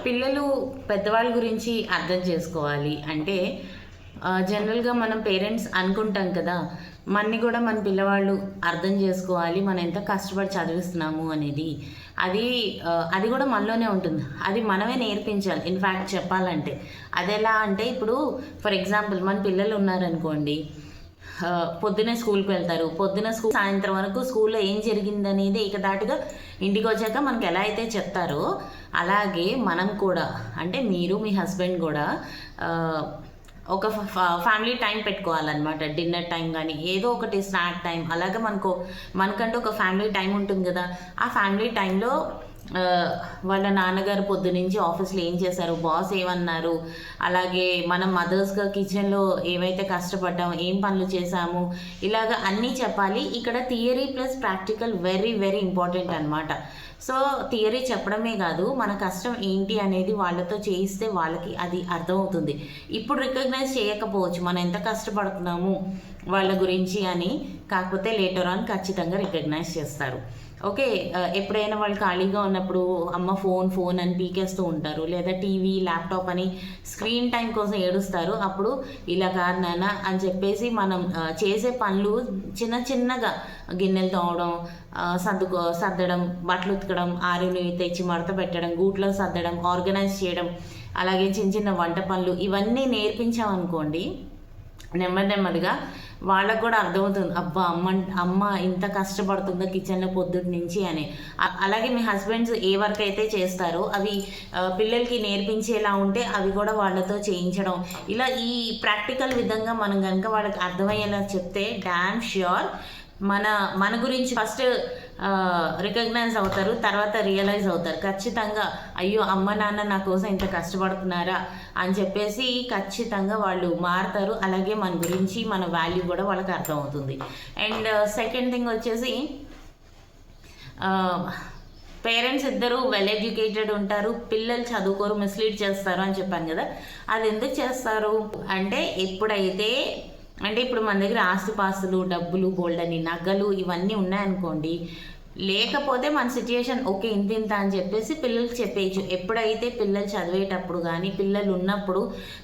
పిల్లలు పెద్దవాళ్ళ గురించి అర్థం చేసుకోవాలి అంటే జనరల్గా మనం పేరెంట్స్ అనుకుంటాం కదా, మనని కూడా మన పిల్లవాళ్ళు అర్థం చేసుకోవాలి, మనం ఎంత కష్టపడి చదివిస్తున్నాము అనేది. అది అది కూడా మనలోనే ఉంటుంది. అది మనమే నేర్పించాలి. ఇన్ఫ్యాక్ట్ చెప్పాలంటే అది ఎలా అంటే, ఇప్పుడు ఫర్ ఎగ్జాంపుల్ మన పిల్లలు ఉన్నారనుకోండి, పొద్దునే స్కూల్కి వెళ్తారు, పొద్దున స్కూల్ సాయంత్రం వరకు స్కూల్లో ఏం జరిగిందనేది ఏకదాటిగా ఇంటికి వచ్చాక మనకు ఎలా అయితే చెప్తారో, అలాగే మనం కూడా, అంటే మీరు మీ హస్బెండ్ కూడా ఒక ఫ్యామిలీ టైం పెట్టుకోవాలన్నమాట. డిన్నర్ టైం కానీ ఏదో ఒకటి స్నాక్ టైం, అలాగే మనకంటూ ఒక ఫ్యామిలీ టైం ఉంటుంది కదా. ఆ ఫ్యామిలీ టైంలో వాళ్ళ నాన్నగారు పొద్దు నుంచి ఆఫీస్లో ఏం చేశారు, బాస్ ఏమన్నారు, అలాగే మనం మదర్స్గా కిచెన్లో ఏవైతే కష్టపడ్డాం, ఏం పనులు చేశాము, ఇలాగ అన్నీ చెప్పాలి. ఇక్కడ theory plus practical very very important అనమాట. సో థియరీ చెప్పడమే కాదు, మన కష్టం ఏంటి అనేది వాళ్ళతో చేయిస్తే వాళ్ళకి అది అర్థమవుతుంది. ఇప్పుడు రికగ్నైజ్ చేయకపోవచ్చు మనం ఎంత కష్టపడుతున్నాము వాళ్ళ గురించి అని, కాకపోతే లేటర్ ఆన్ ఖచ్చితంగా రికగ్నైజ్ చేస్తారు. ఓకే, ఎప్పుడైనా వాళ్ళు ఖాళీగా ఉన్నప్పుడు అమ్మ ఫోన్ అని పీకేస్తూ ఉంటారు, లేదా టీవీ ల్యాప్టాప్ అని స్క్రీన్ టైం కోసం ఏడుస్తారు. అప్పుడు ఇలా కాదు నాన్న అని చెప్పేసి మనం చేసే పనులు చిన్న చిన్నగా గిన్నెలు తోమడం, సర్దడం, బట్టలు ఉతకడం, ఆరినవి తెచ్చి మడత పెట్టడం, గూట్లో సర్దడం, ఆర్గనైజ్ చేయడం, అలాగే చిన్న చిన్న వంట పనులు ఇవన్నీ నేర్పించామనుకోండి, నెమ్మదిగా వాళ్ళకు కూడా అర్థమవుతుంది, అబ్బా అమ్మ ఇంత కష్టపడుతుందో కిచెన్లో పొద్దుటి నుంచి అని. అలాగే మీ హస్బెండ్స్ ఏ వర్క్ అయితే చేస్తారో అవి పిల్లలకి నేర్పించేలా ఉంటే అవి కూడా వాళ్ళతో చేయించడం, ఇలా ఈ ప్రాక్టికల్ విధంగా మనం కనుక వాళ్ళకి అర్థమయ్యేలా చెప్తే డామ్ ష్యూర్ మన గురించి ఫస్ట్ రికగ్నైజ్ అవుతారు, తర్వాత రియలైజ్ అవుతారు ఖచ్చితంగా. అయ్యో అమ్మ నాన్న నా కోసం ఇంత కష్టపడుతున్నారా అని చెప్పేసి ఖచ్చితంగా వాళ్ళు మారుతారు. అలాగే మన గురించి మన వాల్యూ కూడా వాళ్ళకి అర్థమవుతుంది. అండ్ సెకండ్ థింగ్ వచ్చేసి, పేరెంట్స్ ఇద్దరు వెల్ ఎడ్యుకేటెడ్ ఉంటారు, పిల్లలు చదువుకోరు, మిస్లీడ్ చేస్తారు అని చెప్పాను కదా. అది ఎందుకు చేస్తారు అంటే, ఇప్పుడు మన దగ్గర ఆస్తిపాస్తులు, డబ్బులు, బోల్డని నగలు ఇవన్నీ ఉన్నాయనుకోండి, లేకపోతే మన సిచ్యుయేషన్ ఓకే ఇంత అని చెప్పేసి పిల్లలకి చెప్పేయచ్చు. ఎప్పుడైతే పిల్లలు చదివేటప్పుడు కానీ పిల్లలు ఉన్నప్పుడు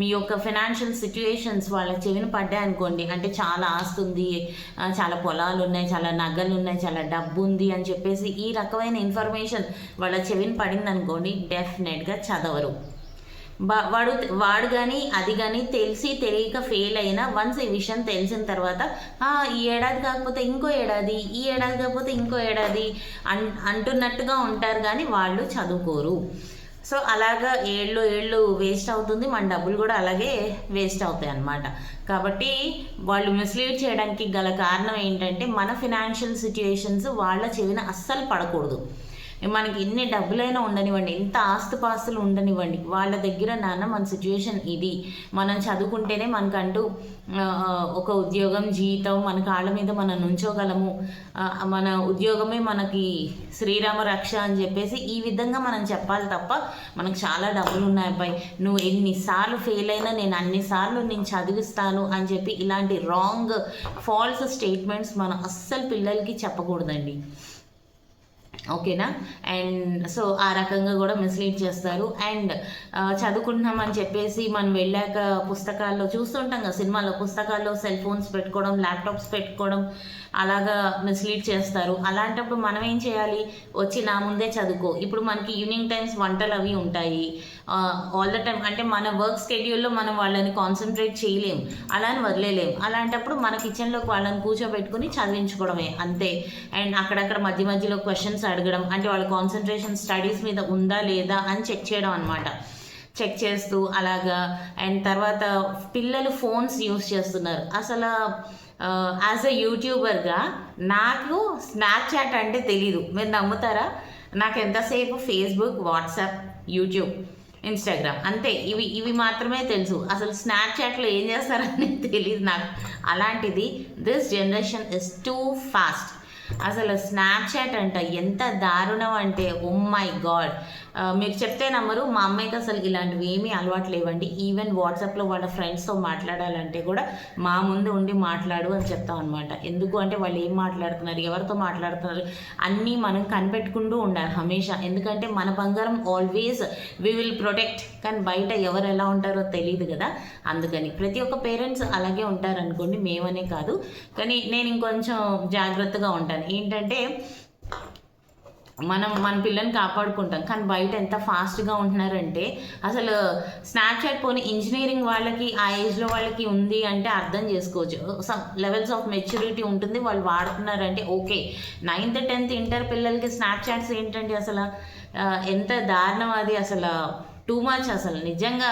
మీ యొక్క ఫైనాన్షియల్ సిచ్యుయేషన్స్ వాళ్ళ చెవిని పడ్డాయనుకోండి, అంటే చాలా ఆస్తి ఉంది, చాలా పొలాలు ఉన్నాయి, చాలా నగలు ఉన్నాయి, చాలా డబ్బు ఉంది అని చెప్పేసి ఈ రకమైన ఇన్ఫర్మేషన్ వాళ్ళ చెవిని పడింది అనుకోండి, డెఫినెట్గా చదవరు. వాడు కానీ అది కానీ తెలియక ఫెయిల్ అయినా వన్స్ ఈ విషయం తెలిసిన తర్వాత ఈ ఏడాది కాకపోతే ఇంకో ఏడాది, ఈ ఏడాది కాకపోతే ఇంకో ఏడాది అంటున్నట్టుగా ఉంటారు, కానీ వాళ్ళు చదువుకోరు. సో అలాగా ఏళ్ళు వేస్ట్ అవుతుంది, మన డబ్బులు కూడా అలాగే వేస్ట్ అవుతాయి అన్నమాట. కాబట్టి వాళ్ళు మిస్లీడ్ చేయడానికి గల కారణం ఏంటంటే, మన ఫినాన్షియల్ సిచ్యుయేషన్స్ వాళ్ళ చెవిన అస్సలు పడకూడదు. మనకి ఎన్ని డబ్బులైనా ఉండనివ్వండి, ఎంత ఆస్తుపాస్తులు ఉండనివ్వండి, వాళ్ళ దగ్గర నాన్న మన సిచ్యువేషన్ ఇది, మనం చదువుకుంటేనే మనకంటూ ఒక ఉద్యోగం, జీతం, మన కాళ్ళ మీద మనం నుంచోగలము, మన ఉద్యోగమే మనకి శ్రీరామ రక్ష అని చెప్పేసి ఈ విధంగా మనం చెప్పాలి తప్ప, మనకు చాలా డబ్బులు ఉన్నాయి అబ్బాయి, నువ్వు ఎన్నిసార్లు ఫెయిల్ అయినా నేను అన్నిసార్లు నేను చదివిస్తాను అని చెప్పి ఇలాంటి రాంగ్ ఫాల్స్ స్టేట్మెంట్స్ మనం అస్సలు పిల్లలకి చెప్పకూడదండి. ఓకేనా. అండ్ సో ఆ రకంగా కూడా మిస్లీడ్ చేస్తారు. అండ్ చదువుకుంటున్నామని చెప్పేసి మనం వెళ్ళాక పుస్తకాల్లో చూస్తుంటాం కదా, సినిమాల్లో పుస్తకాల్లో సెల్ ఫోన్స్ పెట్టుకోవడం, ల్యాప్టాప్స్ పెట్టుకోవడం, అలాగా మిస్లీడ్ చేస్తారు. అలాంటప్పుడు మనం ఏం చేయాలి, వచ్చి నా ముందే చదువుకో. ఇప్పుడు మనకి ఈవినింగ్ టైమ్స్ వంటలు అవి ఉంటాయి, ఆల్ ద టైం అంటే మన వర్క్ స్కెడ్యూల్లో మనం వాళ్ళని కాన్సన్ట్రేట్ చేయలేం, అలా అని వదిలేలేం. అలాంటప్పుడు మన కిచెన్లోకి వాళ్ళని కూర్చోబెట్టుకుని చదివించుకోవడమే అంతే. అండ్ అక్కడక్కడ మధ్యలో క్వశ్చన్స్ అడగడం, అంటే వాళ్ళ కాన్సన్ట్రేషన్ స్టడీస్ మీద ఉందా లేదా అని చెక్ చేయడం అనమాట. చెక్ చేస్తూ అలాగా. అండ్ తర్వాత పిల్లలు ఫోన్స్ యూస్ చేస్తున్నారు. అసలు యాజ్ అ యూట్యూబర్గా నాకు స్నాప్చాట్ అంటే తెలీదు, మీరు నమ్ముతారా? నాకు ఎంతసేపు ఫేస్బుక్, వాట్సాప్, యూట్యూబ్, ఇన్స్టాగ్రామ్ అంతే, ఇవి మాత్రమే తెలుసు. అసలు స్నాప్చాట్లో ఏం చేస్తారని తెలియదు నాకు. అలాంటిది this generation is too fast. అసలు స్నాప్చాట్ అంట ఎంత దారుణం అంటే ఓ మై గాడ్. మీరు చెప్తే నమ్మరు, మా అమ్మాయికి అసలు ఇలాంటివి ఏమీ అలవాటు లేవండి. ఈవెన్ వాట్సాప్లో వాళ్ళ ఫ్రెండ్స్తో మాట్లాడాలంటే కూడా మా ముందు ఉండి మాట్లాడు అని చెప్తాం అనమాట. ఎందుకు అంటే వాళ్ళు ఏం మాట్లాడుతున్నారు, ఎవరితో మాట్లాడుతున్నారు అన్నీ మనం కనిపెట్టుకుంటూ ఉండాలి హమేషా. ఎందుకంటే మన బంగారం ఆల్వేస్ వి విల్ ప్రొటెక్ట్, కానీ బయట ఎవరు ఎలా ఉంటారో తెలియదు కదా. అందుకని ప్రతి ఒక్క పేరెంట్స్ అలాగే ఉంటారనుకోండి, మేమనే కాదు. కానీ నేను ఇంకొంచెం జాగ్రత్తగా ఉంటాను. ఏంటంటే మన పిల్లల్ని కాపాడుకుంటాం, కానీ బయట ఎంత ఫాస్ట్గా ఉంటున్నారంటే అసలు స్నాప్చాట్ పోనీ ఇంజనీరింగ్ వాళ్ళకి ఆ ఏజ్లో వాళ్ళకి ఉంది అంటే అర్థం చేసుకోవచ్చు. సమ్ లెవెల్స్ ఆఫ్ మెచ్యూరిటీ ఉంటుంది, వాళ్ళు వాడుతున్నారంటే ఓకే. 9th 10th ఇంటర్ పిల్లలకి స్నాప్చాట్స్ ఏంటంటే అసలు ఎంత దారుణం అది. అసలు టూ మచ్. అసలు నిజంగా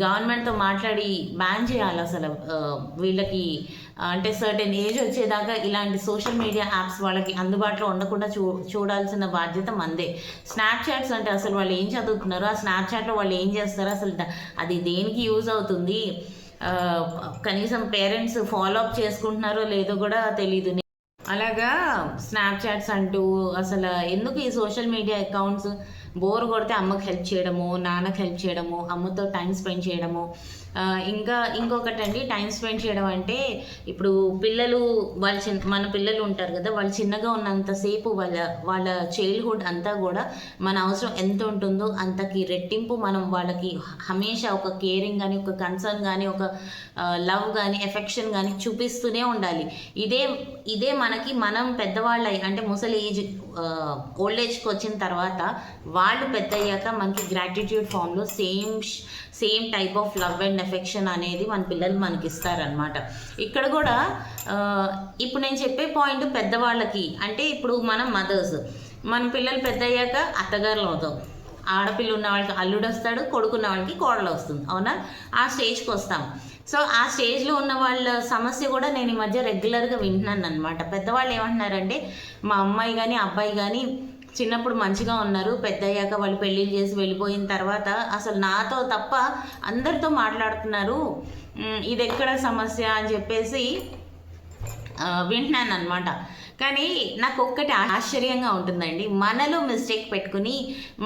గవర్నమెంట్తో మాట్లాడి బ్యాన్ చేయాలి అసలు వీళ్ళకి. అంటే సర్టెన్ ఏజ్ వచ్చేదాకా ఇలాంటి సోషల్ మీడియా యాప్స్ వాళ్ళకి అందుబాటులో ఉండకుండా చూడాల్సిన బాధ్యత మందే. స్నాప్చాట్స్ అంటే అసలు వాళ్ళు ఏం చదువుతున్నారు, ఆ స్నాప్చాట్లో వాళ్ళు ఏం చేస్తారు, అసలు అది దేనికి యూజ్ అవుతుంది, కనీసం పేరెంట్స్ ఫాలో అప్ చేసుకుంటున్నారో లేదో కూడా తెలీదు. అలాగా స్నాప్చాట్స్ అంటూ అసలు ఎందుకు ఈ సోషల్ మీడియా అకౌంట్స్? బోర్ కొడితే అమ్మకి హెల్ప్ చేయడము, నాన్నకి హెల్ప్ చేయడము, అమ్మతో టైం స్పెండ్ చేయడము. ఇంకా ఇంకొకటండి, టైం స్పెండ్ చేయడం అంటే ఇప్పుడు పిల్లలు మన పిల్లలు ఉంటారు కదా, వాళ్ళు చిన్నగా ఉన్నంతసేపు వాళ్ళ చైల్డ్హుడ్ అంతా కూడా మన అవసరం ఎంత ఉంటుందో అంతకి రెట్టింపు మనం వాళ్ళకి హమేషా ఒక కేరింగ్ కానీ, ఒక కన్సర్న్ కానీ, ఒక లవ్ కానీ, ఎఫెక్షన్ కానీ చూపిస్తూనే ఉండాలి. ఇదే మనం పెద్దవాళ్ళ అంటే ముసలి ఏజ్ ఓల్డ్ ఏజ్కి వచ్చిన తర్వాత వాళ్ళు పెద్ద అయ్యాక మనకి గ్రాటిట్యూడ్ ఫామ్లో same type of love and affection అనేది మన పిల్లలు మనకి ఇస్తారనమాట. ఇక్కడ కూడా ఇప్పుడు నేను చెప్పే పాయింట్ పెద్దవాళ్ళకి అంటే ఇప్పుడు మనం మదర్స్, మన పిల్లలు పెద్ద అయ్యాక అత్తగారులు అవుతాం. ఆడపిల్ల ఉన్న వాళ్ళకి అల్లుడు వస్తాడు, కొడుకున్న వాళ్ళకి కోడలు వస్తుంది, అవునా? ఆ స్టేజ్కి వస్తాం. సో ఆ స్టేజ్లో ఉన్న వాళ్ళ సమస్య కూడా నేను ఈ మధ్య రెగ్యులర్గా వింటున్నాను అనమాట. పెద్దవాళ్ళు ఏమంటున్నారంటే మా అమ్మాయి కానీ అబ్బాయి కానీ చిన్నప్పుడు మంచిగా ఉన్నారు, పెద్ద అయ్యాక వాళ్ళు పెళ్ళిళ్ళు చేసి వెళ్ళిపోయిన తర్వాత అసలు నాతో తప్ప అందరితో మాట్లాడుతున్నారు, ఇది ఎక్కడ సమస్య అని చెప్పేసి వింటున్నాను అనమాట. కానీ నాకు ఒక్కటి ఆశ్చర్యంగా ఉంటుందండి, మనలో మిస్టేక్ పెట్టుకుని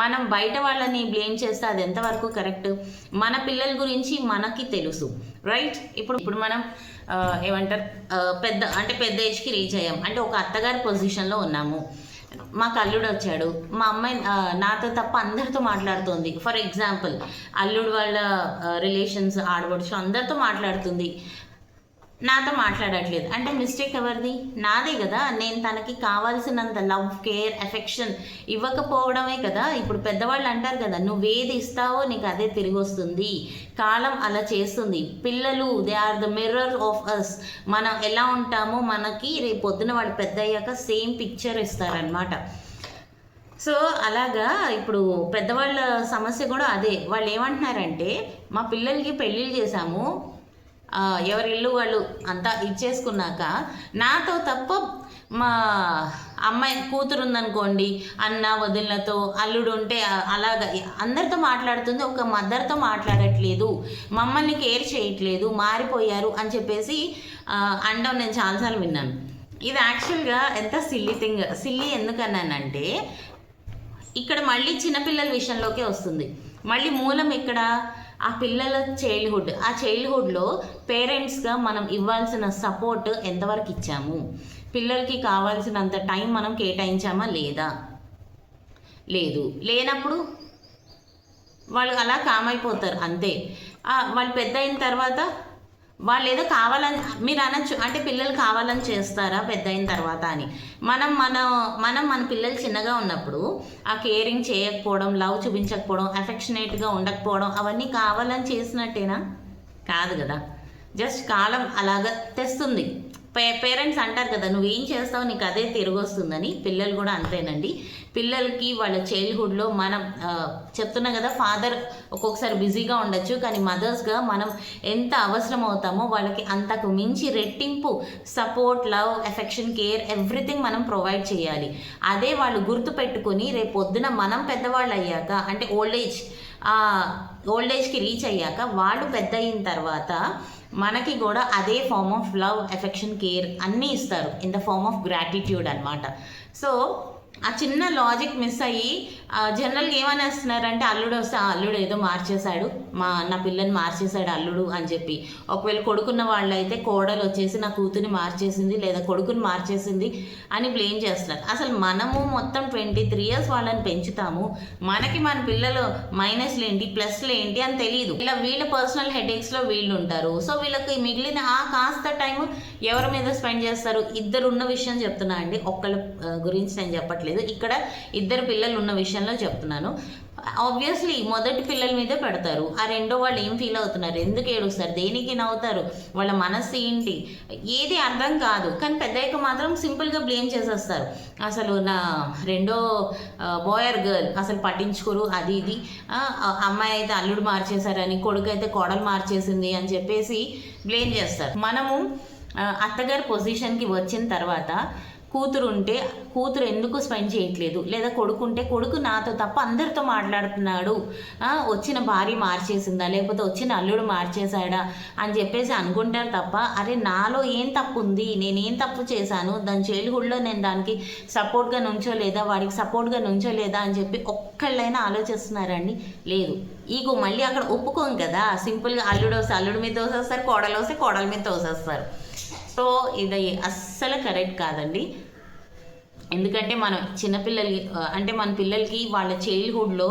మనం బయట వాళ్ళని బ్లేమ్ చేస్తే అది ఎంతవరకు కరెక్ట్? మన పిల్లల గురించి మనకి తెలుసు, రైట్? ఇప్పుడు మనం ఏమంటారు, పెద్ద ఏజ్కి రీచ్ అయ్యాం అంటే ఒక అత్తగారి పొజిషన్లో ఉన్నాము. మాకు అల్లుడు వచ్చాడు, మా అమ్మాయి నాతో తప్ప అందరితో మాట్లాడుతుంది. ఫర్ ఎగ్జాంపుల్ అల్లుడు వాళ్ళ రిలేషన్స్, ఆడపడుచు అందరితో మాట్లాడుతుంది, నాతో మాట్లాడట్లేదు అంటే మిస్టేక్ ఎవరిది? నాదే కదా. నేను తనకి కావాల్సినంత లవ్, కేర్, ఎఫెక్షన్ ఇవ్వకపోవడమే కదా. ఇప్పుడు పెద్దవాళ్ళు అంటారు కదా, నువ్వేది ఇస్తావో నీకు అదే తిరిగి వస్తుంది, కాలం అలా చేస్తుంది. పిల్లలు they are the mirror of us. మనం ఎలా ఉంటామో మనకి రేపు పొద్దున వాళ్ళు పెద్ద అయ్యాక సేమ్ పిక్చర్ ఇస్తారనమాట. సో అలాగా ఇప్పుడు పెద్దవాళ్ళ సమస్య కూడా అదే. వాళ్ళు ఏమంటున్నారంటే మా పిల్లలకి పెళ్ళిళ్ళు చేశాము, ఎవరి ఇల్లు వాళ్ళు అంతా ఇచ్చేసుకున్నాక నాతో తప్ప మా అమ్మాయి కూతురు ఉందనుకోండి, అన్న వదినలతో, అల్లుడు ఉంటే అలాగా అందరితో మాట్లాడుతుంది, ఒక మదర్తో మాట్లాడట్లేదు, మమ్మల్ని కేర్ చేయట్లేదు, మారిపోయారు అని చెప్పేసి అనడం నేను చాలాసార్లు విన్నాను. ఇది యాక్చువల్గా ఎంత సిల్లీ ఎందుకన్నానంటే ఇక్కడ మళ్ళీ చిన్నపిల్లల విషయంలోకే వస్తుంది. మళ్ళీ మూలం ఇక్కడ ఆ పిల్లల చైల్డ్హుడ్. ఆ చైల్డ్హుడ్లో పేరెంట్స్గా మనం ఇవ్వాల్సిన సపోర్ట్ ఎంతవరకు ఇచ్చాము, పిల్లలకి కావాల్సినంత టైం మనం కేటాయించామా లేదా? లేనప్పుడు వాళ్ళు అలా కామైపోతారు అంతే. వాళ్ళు పెద్ద అయిన తర్వాత వాళ్ళు ఏదో కావాలని మీరు అనొచ్చు, అంటే పిల్లలు కావాలని చేస్తారా పెద్ద అయిన తర్వాత అని. మనం మన పిల్లలు చిన్నగా ఉన్నప్పుడు ఆ కేరింగ్ చేయకపోవడం, లవ్ చూపించకపోవడం, అఫెక్షనేట్గా ఉండకపోవడం అవన్నీ కావాలని చేసినట్టేనా? కాదు కదా. జస్ట్ కాలం అలాగ తెస్తుంది. పేరెంట్స్ అంటారు కదా, నువ్వేం చేస్తావు నీకు అదే తిరిగి వస్తుందని. పిల్లలు కూడా అంతేనండి. పిల్లలకి వాళ్ళ చైల్డ్హుడ్లో మనం చెప్తున్నాం కదా, ఫాదర్ ఒక్కొక్కసారి బిజీగా ఉండొచ్చు, కానీ మదర్స్గా మనం ఎంత అవసరం అవుతామో వాళ్ళకి అంతకు మించి రెట్టింపు support, love, affection, care everything మనం ప్రొవైడ్ చేయాలి. అదే వాళ్ళు గుర్తుపెట్టుకొని రేపు పొద్దున మనం పెద్దవాళ్ళు అయ్యాక అంటే ఓల్డ్ ఏజ్కి రీచ్ అయ్యాక వాళ్ళు పెద్ద అయిన తర్వాత మనకి కూడా అదే form of love, affection, care అన్నీ ఇస్తారు in the form of gratitude అనమాట. సో ఆ చిన్న లాజిక్ మిస్ అయ్యి జనరల్గా ఏమనేస్తున్నారంటే అల్లుడు వస్తే అల్లుడు ఏదో మార్చేశాడు, నా పిల్లని మార్చేశాడు అల్లుడు అని చెప్పి. ఒకవేళ కొడుకున్న వాళ్ళైతే కోడలు వచ్చేసి నా కూతురిని మార్చేసింది లేదా కొడుకుని మార్చేసింది అని బ్లేమ్ చేస్తున్నారు. అసలు మనము మొత్తం 23 years వాళ్ళని పెంచుతాము, మనకి మన పిల్లలు మైనస్లు ఏంటి ప్లస్లు ఏంటి అని తెలియదు. ఇలా వీళ్ళ పర్సనల్ హెడేక్స్లో వీళ్ళు ఉంటారు. సో వీళ్ళకి మిగిలిన ఆ కాస్త టైం ఎవరి మీద స్పెండ్ చేస్తారు? ఇద్దరు ఉన్న విషయం చెప్తున్నా అండి, ఒక్కళ్ళ గురించి నేను చెప్పట్లేదు, ఇక్కడ ఇద్దరు పిల్లలు ఉన్న విషయంలో చెప్తున్నాను. ఆబ్వియస్లీ మొదటి పిల్లల మీదే పెడతారు, ఆ రెండో వాళ్ళు ఏం ఫీల్ అవుతున్నారు, ఎందుకు ఏడుస్తారు, దేనికి నవ్వుతారు, వాళ్ళ మనస్సు ఏంటి, ఏది అర్థం కాదు. కానీ పెద్దయ్యకు మాత్రం సింపుల్గా బ్లేమ్ చేసేస్తారు. అసలు నా రెండో బాయ్ ఆర్ గర్ల్ అసలు పట్టించుకోరు, అది ఇది, అమ్మాయి అయితే అల్లుడు మార్చేశారని, కొడుకు అయితే కోడలు మార్చేసింది అని చెప్పేసి బ్లేమ్ చేస్తారు. మనము అత్తగారి పొజిషన్కి వచ్చిన తర్వాత కూతురు ఉంటే కూతురు ఎందుకు స్పెండ్ చేయట్లేదు, లేదా కొడుకుంటే కొడుకు నాతో తప్ప అందరితో మాట్లాడుతున్నాడు, వచ్చిన భార్య మార్చేసిందా లేకపోతే వచ్చిన అల్లుడు మార్చేశాడా అని చెప్పేసి అనుకుంటారు తప్ప, అరే నాలో ఏం తప్పు ఉంది, నేనేం తప్పు చేశాను, దాని చైల్డ్హుడ్లో నేను దానికి సపోర్ట్గా నుంచోలేదా, వాడికి సపోర్ట్గా నుంచోలేదా అని చెప్పి ఒక్కళ్ళైనా ఆలోచిస్తున్నారండి? లేదు. ఈగో మళ్ళీ అక్కడ ఒప్పుకోం కదా, సింపుల్గా అల్లుడు వస్తే అల్లుడి మీద తోసేస్తారు, కోడలు వస్తే కోడల మీద తోసేస్తారు. సో ఇది అస్సలు కరెక్ట్ కాదండి. ఎందుకంటే మనం చిన్నపిల్లలకి అంటే మన పిల్లలకి వాళ్ళ చైల్డ్హుడ్లో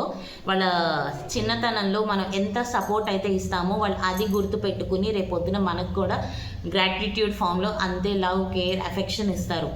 వాళ్ళ చిన్నతనంలో మనం ఎంత సపోర్ట్ అయితే ఇస్తామో వాళ్ళు అది గుర్తుపెట్టుకుని రేపొద్దున మనకు కూడా గ్రాటిట్యూడ్ ఫామ్లో అంతే లవ్, కేర్, అఫెక్షన్ ఇస్తారు.